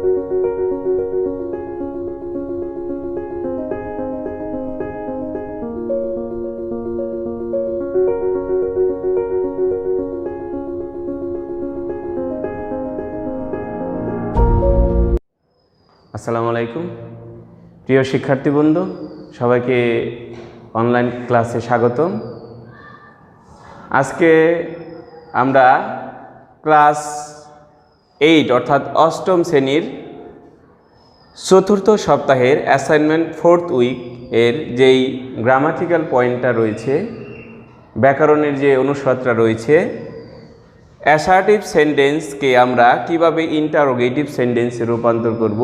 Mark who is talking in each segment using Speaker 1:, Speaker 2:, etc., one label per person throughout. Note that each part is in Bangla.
Speaker 1: আসসালামু আলাইকুম প্রিয় শিক্ষার্থী বন্ধু, সবাইকে অনলাইন ক্লাসে স্বাগতম। আজকে আমরা ক্লাস 8 অর্থাৎ অষ্টম শ্রেণীর চতুর্থ সপ্তাহের অ্যাসাইনমেন্ট 4th উইক এর যেই গ্রামাটিক্যাল পয়েন্টটা রয়েছে, ব্যাকরণের যে অনুষদটা রয়েছে, অ্যাসার্টিভ সেন্টেন্সকে আমরা কিভাবে ইন্টারোগেটিভ সেন্টেন্সে রূপান্তর করব,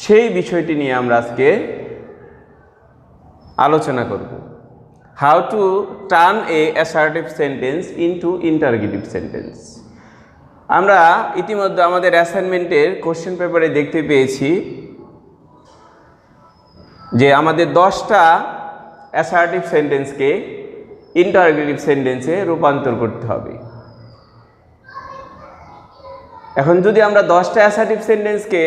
Speaker 1: সেই বিষয়টি নিয়ে আমরা আজকে আলোচনা করব। How to turn A assertive sentence into interrogative sentence. আমরা ইতিমধ্যে আমাদের অ্যাসাইনমেন্টের কোশ্চেন পেপারে দেখতে পেয়েছি যে আমাদের 10টা অ্যাসার্টিভ সেন্টেন্সকে ইন্টারোগেটিভ সেন্টেন্সে রূপান্তর করতে হবে। এখন যদি আমরা 10টা অ্যাসার্টিভ সেন্টেন্সকে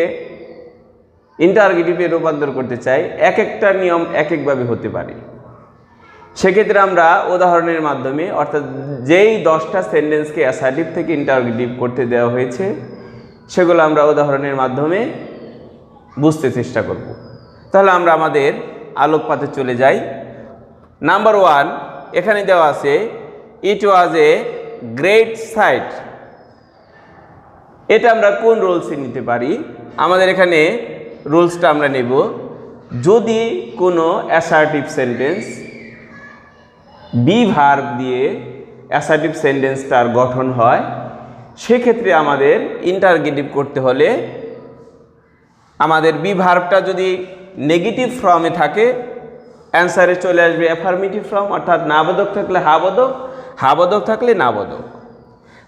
Speaker 1: ইন্টারোগেটিভে রূপান্তর করতে চাই, এক একটা নিয়ম এক একভাবে হতে পারে। সেক্ষেত্রে আমরা উদাহরণের মাধ্যমে, অর্থাৎ যেই 10টা সেন্টেন্সকে অ্যাসার্টিভ থেকে ইন্টারোগেটিভ করতে দেওয়া হয়েছে সেগুলো আমরা উদাহরণের মাধ্যমে বুঝতে চেষ্টা করব। তাহলে আমরা আমাদের আলোকপাতে চলে যাই। নাম্বার 1 এখানে দেওয়া আছে, ইট ওয়াজ এ গ্রেট সাইট। এটা আমরা কোন রুলসে নিতে পারি? আমাদের এখানে রুলসটা আমরা নেব, যদি কোনো অ্যাসার্টিভ সেন্টেন্স বি ভার্ব দিয়ে অ্যাসার্টিভ সেন্টেন্সটার গঠন হয়, সেক্ষেত্রে আমাদের ইন্টারোগেটিভ করতে হলে আমাদের বি ভার্বটা যদি নেগেটিভ ফর্মে থাকে, অ্যান্সারে চলে আসবে অ্যাফার্মেটিভ ফর্ম, অর্থাৎ নাবোধক থাকলে হাবোধক, হাবোধক থাকলে নাবোধক।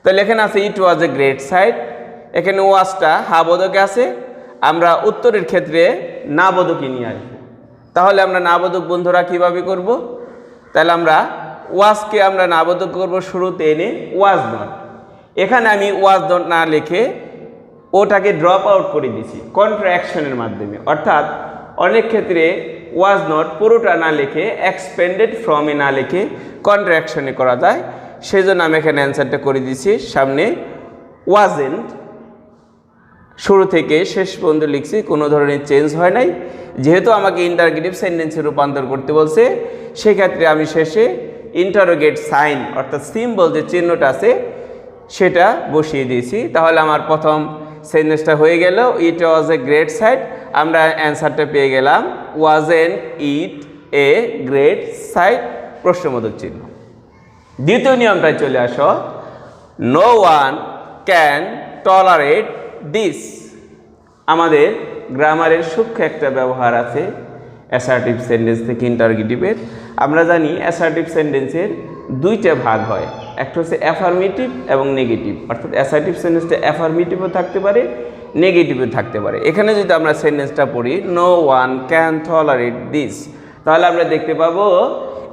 Speaker 1: তাহলে এখানে আছে ইট ওয়াজ এ গ্রেট সাইট, এখানে ওয়াজটা হাবোধকে আছে, আমরা উত্তরের ক্ষেত্রে নাবোধকে নিয়ে আসবো। তাহলে আমরা নাবোধক বন্ধুরা কিভাবে করব? তাহলে আমরা ওয়াজকে আমরা নাবোধক করব শুরুতে এনে ওয়াজ নট। এখানে আমি ওয়াজ নট না লিখে ওটাকে ড্রপ আউট করে দিয়েছি কন্ট্রাকশনের মাধ্যমে, অর্থাৎ অনেক ক্ষেত্রে ওয়াজ নট পুরোটা না লিখে এক্সপেন্ডেড ফ্রমে না লিখে কন্ট্রাকশনে করা যায়। সেজন্য আমি এখানে অ্যান্সারটা করে দিয়েছি সামনে ওয়াজেন্ট, শুরু থেকে শেষ পর্যন্ত লিখছি, কোনো ধরনের চেঞ্জ হয় নাই। যেহেতু আমাকে ইন্টারোগেটিভ সেন্টেন্সে রূপান্তর করতে বলছে, সেক্ষেত্রে আমি শেষে ইন্টারোগেট সাইন অর্থাৎ সিম্বল যে চিহ্নটা আছে সেটা বসিয়ে দিয়েছি। তাহলে আমার প্রথম সেন্টেন্সটা হয়ে গেল, ইট ওয়াজ এ গ্রেট সাইট। আমরা অ্যান্সারটা পেয়ে গেলাম wasn't it a great sight, প্রশ্নবোধক চিহ্ন। দ্বিতীয় নিয়মটায় চলে আসো, no one can tolerate this. আমাদের গ্রামারের সূক্ষ্ম একটা ব্যবহার আছে অ্যাসার্টিভ সেন্টেন্স থেকে ইন্টারোগেটিভের। আমরা জানি অ্যাসার্টিভ সেন্টেন্সের দুইটা ভাগ হয়, একটা হচ্ছে অ্যাফার্মেটিভ এবং নেগেটিভ, অর্থাৎ অ্যাসার্টিভ সেন্টেন্সটা অ্যাফার্মেটিভও থাকতে পারে, নেগেটিভও থাকতে পারে। এখানে যদি আমরা সেন্টেন্সটা পড়ি, no one can tolerate this, তাহলে আমরা দেখতে পাবো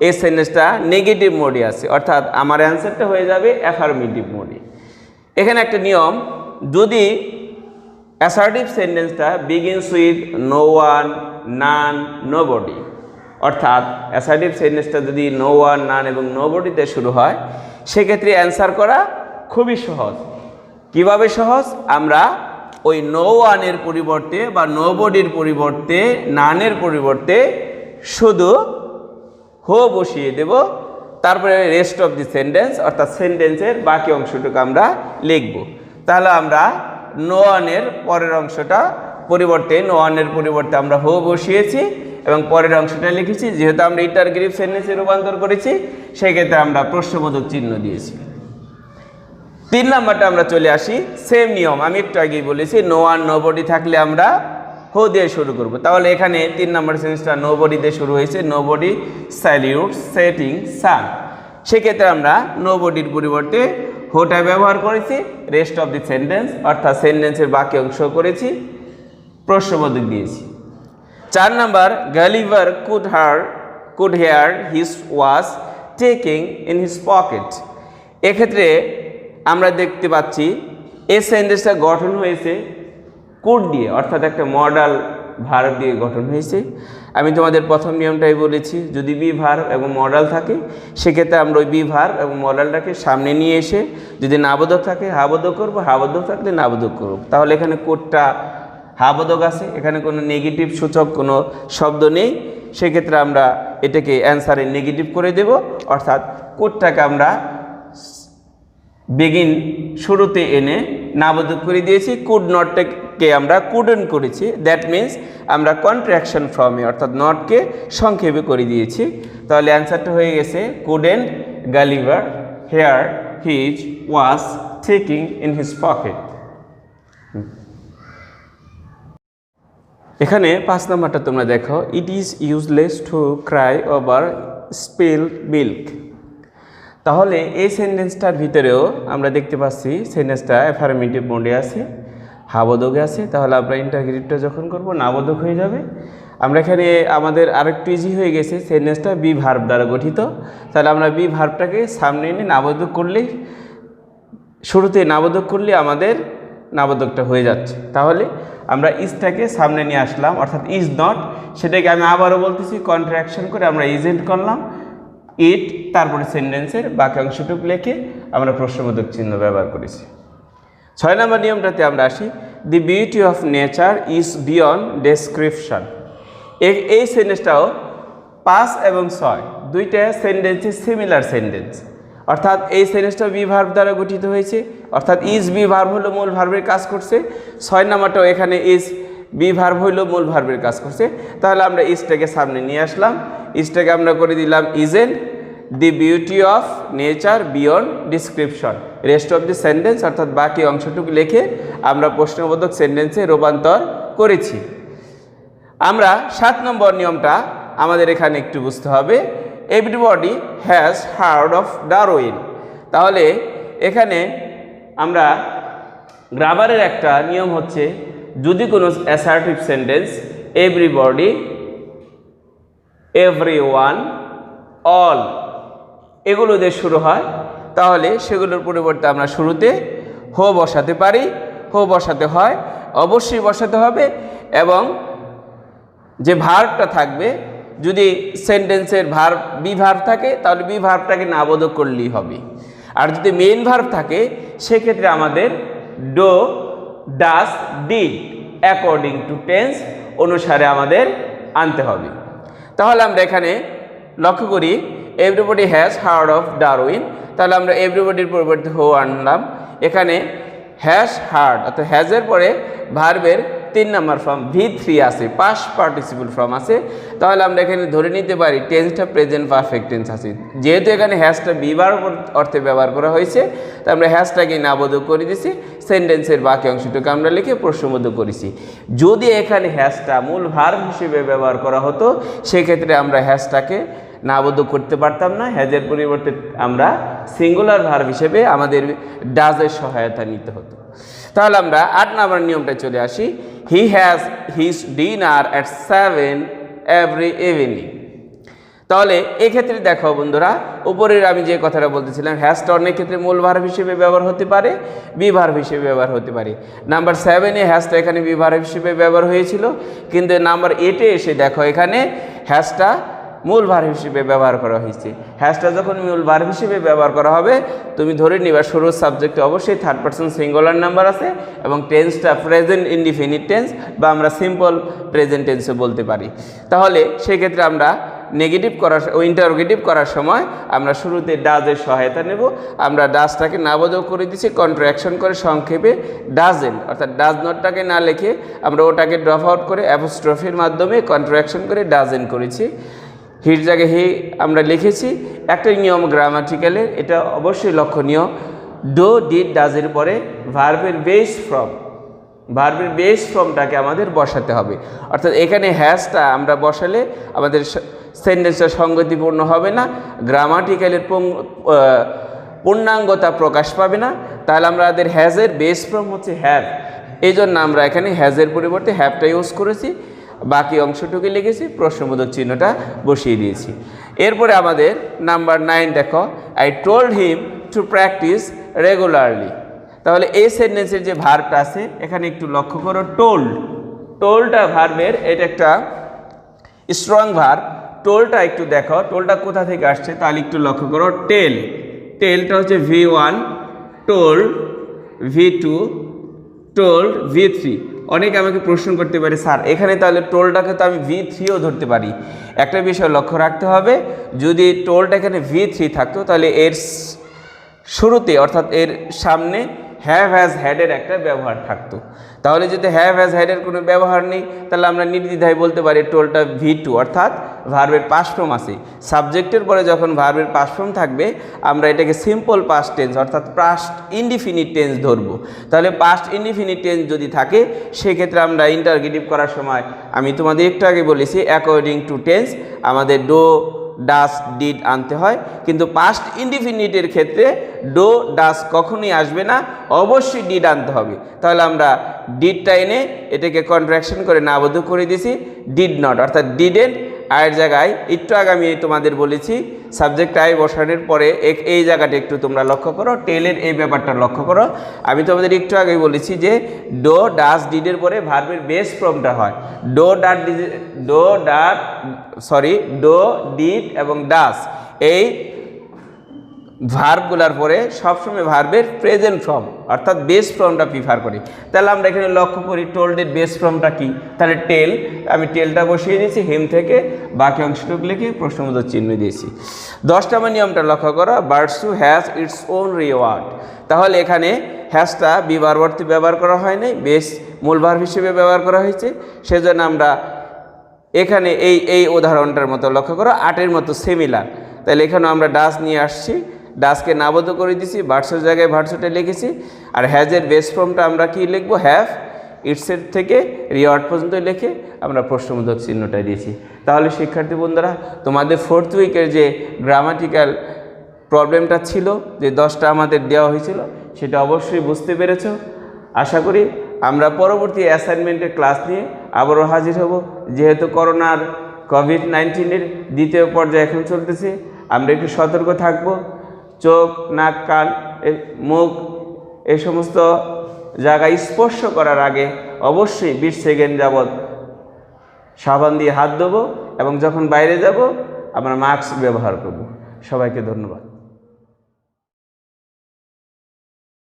Speaker 1: এই সেন্টেন্সটা নেগেটিভ মোডে আছে, অর্থাৎ আমার অ্যান্সারটা হয়ে যাবে অ্যাফার্মেটিভ মোডে। এখানে একটা নিয়ম, যদি অ্যাসার্টিভ সেন্টেন্সটা begins with no one, none, nobody, অর্থাৎ অ্যাসার্টিভ সেন্টেন্সটা যদি নো ওয়ান, নান এবং নোবডিতে শুরু হয়, সেক্ষেত্রে অ্যান্সার করা খুবই সহজ। কিভাবে সহজ? আমরা ওই নো ওয়ানের পরিবর্তে বা নোবডির পরিবর্তে, নানের পরিবর্তে শুধু হো বসিয়ে দেব, তারপরে রেস্ট অফ দি সেন্টেন্স অর্থাৎ সেন্টেন্সের বাকি অংশটুকু আমরা লিখব। তাহলে আমরা নো ওয়ানের পরের অংশটা পরিবর্তে, নো ওয়ানের পরিবর্তে আমরা হো বসিয়েছি এবং পরের অংশটা লিখেছি। যেহেতু আমরা ইন্টারোগেটিভ সেন্টেন্সে রূপান্তর করেছি, সেক্ষেত্রে আমরা প্রশ্নবোধক চিহ্ন দিয়েছি। 3 নাম্বারটা আমরা চলে আসি, সেম নিয়ম আমি একটু আগেই বলেছি, নো ওয়ান নোবডি থাকলে আমরা হো দিয়ে শুরু করব। তাহলে এখানে 3 নম্বর সেন্টেন্সটা নোবডি দিয়ে শুরু হয়েছে, নোবডি স্যালিউট সেটিং সান। সেক্ষেত্রে আমরা নোবডির পরিবর্তে হোটা ব্যবহার করেছি, রেস্ট অফ দি সেন্টেন্স অর্থাৎ সেন্টেন্সের বাকি অংশ করেছি, প্রশ্নবোধক দিয়েছি। 4 number, Gulliver could hear his watch ticking in his pocket. এক্ষেত্রে আমরা দেখতে পাচ্ছি এই সেন্টেন্সটা গঠন হয়েছে কুড দিয়ে অর্থাৎ একটা মডাল ভার্ব দিয়ে গঠন হয়েছে। আমি তোমাদের প্রথম নিয়মটাই বলেছি, যদি বি ভার্ব এবং মডাল থাকে সেক্ষেত্রে আমরা ওই বি ভার্ব এবং মডালটাকে সামনে নিয়ে এসে যদি নাবোধক থাকে হাবোধক করবো, হাবোধক থাকলে নাবোধক করবো। তাহলে এখানে কোডটা হাবোধক আছে, এখানে কোনো নেগেটিভ সূচক কোনো শব্দ নেই, সেক্ষেত্রে আমরা এটাকে অ্যান্সারে নেগেটিভ করে দেব, অর্থাৎ কোডটাকে আমরা বিগিন শুরুতে এনে নাবোধক করে দিয়েছি। কুড নটকে আমরা কুডেন্ট করেছি, দ্যাট মিন্স আমরা কন্ট্রাকশন ফ্রমে অর্থাৎ নটকে সংক্ষেপে করে দিয়েছি। তাহলে অ্যান্সারটা হয়ে গেছে couldn't Gulliver hear his watch ticking in his pocket. এখানে 5 নম্বরটা তোমরা দেখো, it is useless to cry over spilled milk. তাহলে এই সেন্টেন্সটার ভিতরেও আমরা দেখতে পাচ্ছি সেন্টেন্সটা অ্যাফার্মেটিভ মোডে আছে, হাবোধকে আছে। তাহলে আমরা ইন্টারগেটিভটা যখন করব নাবোধক হয়ে যাবে। আমরা এখানে আমাদের আরেকটু ইজি হয়ে গেছে, সেন্টেন্সটা বি ভার্ব দ্বারা গঠিত। তাহলে আমরা বি ভার্বটাকে সামনে এনে নাবোধক করলে, শুরুতে নাবোধক করলে আমাদের নাবোধকটা হয়ে যাচ্ছে। তাহলে আমরা ইজটাকে সামনে নিয়ে আসলাম, অর্থাৎ ইজ নট, সেটাকে আমি আবারও বলতেছি কন্ট্রাকশন করে আমরা ইজেন্ট করলাম ইট, তারপরে সেন্টেন্সের বাকি অংশটুকু লিখে আমরা প্রশ্নবোধক চিহ্ন ব্যবহার করেছি। 6 নম্বর নিয়মটাতে আমরা আসি, দি beauty of nature is beyond description. এই সেন্টেন্সটাও 5 এবং 6 দুইটা সেন্টেন্সে সিমিলার সেন্টেন্স, অর্থাৎ এই সেন্টেন্সটা বি ভার্ব দ্বারা গঠিত হয়েছে, অর্থাৎ ইজ বি ভার্ব হলো মূল ভার্বের কাজ করছে। 6 নম্বরটাও এখানে ইজ বি ভার্ব হইল মূল ভার্বের কাজ করছে। তাহলে আমরা ইজটাকে সামনে নিয়ে আসলাম, ইজটাকে আমরা করে দিলাম isn't the beauty of nature beyond description. Rest of the sentence অর্থাৎ বাকি অংশটুকু লিখে আমরা প্রশ্নবোধক সেন্টেন্সে রূপান্তর করেছি। আমরা 7 নম্বর নিয়মটা আমাদের এখানে একটু বুঝতে হবে, everybody has heard of Darwin. তাহলে এখানে আমরা গ্রামারের একটা নিয়ম হচ্ছে, যদি কোনো assertive sentence everybody, everyone, all এগুলো দিয়ে শুরু হয়, তাহলে সেগুলোর পরিবর্তে আমরা শুরুতে হো বসাতে পারি, হো বসাতে হয়, অবশ্যই বসাতে হবে। এবং যে ভার্বটা থাকবে, যদি সেন্টেন্সের ভার্ব বি ভার্ব থাকে তাহলে বি ভার্বটাকে নাবোধক করলেই হবে। আর যদি মেইন ভার্ব থাকে সেক্ষেত্রে আমাদের do, does, did according to tense অনুসারে আমাদের আনতে হবে। তাহলে আমরা এখানে লক্ষ্য করি, everybody has heard of Darwin, তাহলে আমরা এভরিবডির পরিবর্তে হো আনলাম। এখানে হ্যাজ হার্ড অর্থাৎ হ্যাজের পরে ভার্বের 3 নম্বর ফর্ম V3 আছে, পাস্ট পার্টিসিপল ফর্ম আছে। তাহলে আমরা এখানে ধরে নিতে পারি টেন্সটা প্রেজেন্ট পারফেক্ট টেন্স আছে। যেহেতু এখানে হ্যাজটা বি ভার্ব অর্থে ব্যবহার করা হয়েছে, তাই আমরা হ্যাজটাকে নাবোধক করে দিছি, সেন্টেন্সের বাকি অংশটুকু আমরা লিখে প্রশ্নবোধক করেছি। যদি এখানে হ্যাজটা মূল ভার্ব হিসেবে ব্যবহার করা হতো সেক্ষেত্রে আমরা হ্যাজটাকে নাবোধক করতে পারতাম না, হ্যাজের পরিবর্তে আমরা সিঙ্গুলার ভার্ব হিসেবে আমাদের ডাজের সহায়তা নিতে হতো। তাহলে আমরা 8 নম্বর নিয়মটা চলে আসি, he has his dinner at 7 every evening. তাহলে এক্ষেত্রে দেখো বন্ধুরা, উপরের আমি যে কথাটা বলতেছিলাম, হ্যাজটা অনেক ক্ষেত্রে মূল ভার্ব হিসেবে ব্যবহার হতে পারে, বি ভার্ব হিসেবে ব্যবহার হতে পারে। নাম্বার 7-এ হ্যাজটা এখানে বি ভার্ব হিসেবে ব্যবহার হয়েছিল, কিন্তু নাম্বার 8-এ এসে দেখো এখানে হ্যাজটা মূল ভার্ব হিসেবে ব্যবহার করা হয়েছে। হ্যাজটা যখন মূল ভার্ব হিসেবে ব্যবহার করা হবে, তুমি ধরে নিবা শুরুর সাবজেক্টে অবশ্যই 3rd পারসন সিঙ্গুলার নাম্বার আছে এবং টেন্সটা প্রেজেন্ট ইনডিফিনিট টেন্স বা আমরা সিম্পল প্রেজেন্ট টেন্সে বলতে পারি। তাহলে সেক্ষেত্রে আমরা নেগেটিভ করার ও ইন্টারোগেটিভ করার সময় আমরা শুরুতে ডাজের সহায়তা নেব। আমরা ডাজটাকে নাবোধক করে দিচ্ছি কন্ট্রাকশন করে সংক্ষেপে ডাজেন্ট, অর্থাৎ ডাজ নটটাকে না লিখে আমরা ওটাকে ড্রপ আউট করে অ্যাপোস্ট্রফির মাধ্যমে কন্ট্রাকশন করে ডাজেন্ট করেছি। হির জায়গায় হি আমরা লিখেছি। একটা নিয়ম গ্রামাটিক্যালের, এটা অবশ্যই লক্ষণীয়, ডো, ডিড, ডাজের পরে ভার্বের বেস ফর্মটাকে আমাদের বসাতে হবে। অর্থাৎ এখানে হ্যাজটা আমরা বসালে আমাদের সেন্টেন্সটা সঙ্গতিপূর্ণ হবে না, গ্রামাটিক্যালের পূর্ণাঙ্গতা প্রকাশ পাবে না। তাহলে আমাদের হ্যাজের বেস ফর্ম হচ্ছে হ্যাভ, এই জন্য আমরা এখানে হ্যাজের পরিবর্তে হ্যাভটা ইউজ করেছি, বাকি অংশটুকু লিখেছি, প্রশ্নবোধক চিহ্নটা বসিয়ে দিয়েছি। এরপরে আমাদের নাম্বার 9 দেখো, I told him to practice regularly. তাহলে এই সেন্টেন্সের যে ভার্বটা আছে এখানে একটু লক্ষ্য করো, টোল্ড। টোল্ডটা ভার্বের, এটা একটা স্ট্রং ভার্ব। টোলটা একটু দেখো, টোলটা কোথা থেকে আসছে তাহলে একটু লক্ষ্য করো। টেল, টেলটা হচ্ছে V1, told V2, told V3। অনেকে আমাকে প্রশ্ন করতে পারে, স্যার এখানে তাহলে টোলটাকে তো আমি V3ও ধরতে পারি। একটা বিষয় লক্ষ্য রাখতে হবে, যদি টোলটা এখানে V3 থাকতো তাহলে এর শুরুতে অর্থাৎ এর সামনে হ্যাভ হ্যাজ হ্যাডের একটা ব্যবহার থাকতো। তাহলে যদি হ্যাভ হ্যাজ হ্যাডের কোনো ব্যবহার নেই তাহলে আমরা নির্দ্বিধায় বলতে পারি টোলটা V2, অর্থাৎ ভার্বের পাস্ট ফর্ম আছে। সাবজেক্টের পরে যখন ভার্বের পাস্ট ফর্ম থাকবে আমরা এটাকে সিম্পল পাস্ট টেন্স অর্থাৎ পাস্ট ইনডিফিনিট টেন্স ধরবো। তাহলে পাস্ট ইনডিফিনিট টেন্স যদি থাকে সেক্ষেত্রে আমরা ইন্টারগেটিভ করার সময় আমি তোমাদের একটু আগে বলেছি অ্যাকর্ডিং টু টেন্স আমাদের ডো, ডাস, ডিড আনতে হয়। কিন্তু পাস্ট ইনডিফিনিটের ক্ষেত্রে ডো, ডাস কখনোই আসবে না, অবশ্যই ডিড আনতে হবে। তাহলে আমরা ডিডটা এনে এটাকে কন্ট্রাকশন করে না আবদ্ধ করে দিয়েছি ডিড নট, অর্থাৎ ডিডেন্ট। আয়ের জায়গায় একটু আগে আমি তোমাদের বলেছি সাবজেক্ট আই বসানোর পরে এই জায়গাটা একটু তোমরা লক্ষ্য করো, টেলের এই ব্যাপারটা লক্ষ্য করো। আমি তোমাদের একটু আগে বলেছি যে ডো, ডাস, ডিডের পরে ভার্বের বেস ফর্মটা হয় ডো, ডো, ডিড এবং ডাস। এই ভার্বগুলার পরে সবসময় ভার্বের প্রেজেন্ট ফর্ম অর্থাৎ বেস ফর্মটা প্রিফার করি। তাহলে আমরা এখানে লক্ষ্য করি টোল্ডের বেস ফর্মটা কি, তাহলে টেল, আমি টেলটা বসিয়ে দিয়েছি, হিম থেকে বাকি অংশটুকু লিখে প্রশ্নবোধক চিহ্ন দিয়েছি। 10 নম্বর নিয়মটা লক্ষ্য করো, versa has its own reward. তাহলে এখানে হ্যাজটা বিবারবর্তী ব্যবহার করা হয় নাই, বেস মূল ভার্ব হিসেবে ব্যবহার করা হয়েছে। সেজন্য আমরা এখানে এই উদাহরণটার মতো লক্ষ্য করো, 8-এর মতো সিমিলার। তাহলে এখানেও আমরা ডাস নিয়ে আসছি, ডাসকে নাবদ্ধ করে দিছি, ভার্সের জায়গায় ভার্সটা লিখেছি। আর হ্যাজের বেস ফর্মটা আমরা কি লিখবো, হ্যাভ, ইটসের থেকে রিওয়ার্ড পর্যন্ত লিখে আমরা প্রশ্নবোধক চিহ্নটা দিয়েছি। তাহলে শিক্ষার্থী বন্ধুরা তোমাদের 4th উইকের যে গ্রামাটিক্যাল প্রবলেমটা ছিল, যে 10টা আমাদের দেওয়া হয়েছিল, সেটা অবশ্যই বুঝতে পেরেছো। আশা করি আমরা পরবর্তী অ্যাসাইনমেন্টের ক্লাস নিয়ে আবারও হাজির হব। যেহেতু করোনার কোভিড-19-এর দ্বিতীয় পর্যায়ে এখন চলতেছে, আমরা একটু সতর্ক থাকবো। চোখ, নাক, কান, মুখ এই সমস্ত জায়গায় স্পর্শ করার আগে অবশ্যই 20 সেকেন্ড যাবৎ সাবান দিয়ে হাত ধোবো এবং যখন বাইরে যাব আমরা মাস্ক ব্যবহার করব। সবাইকে ধন্যবাদ।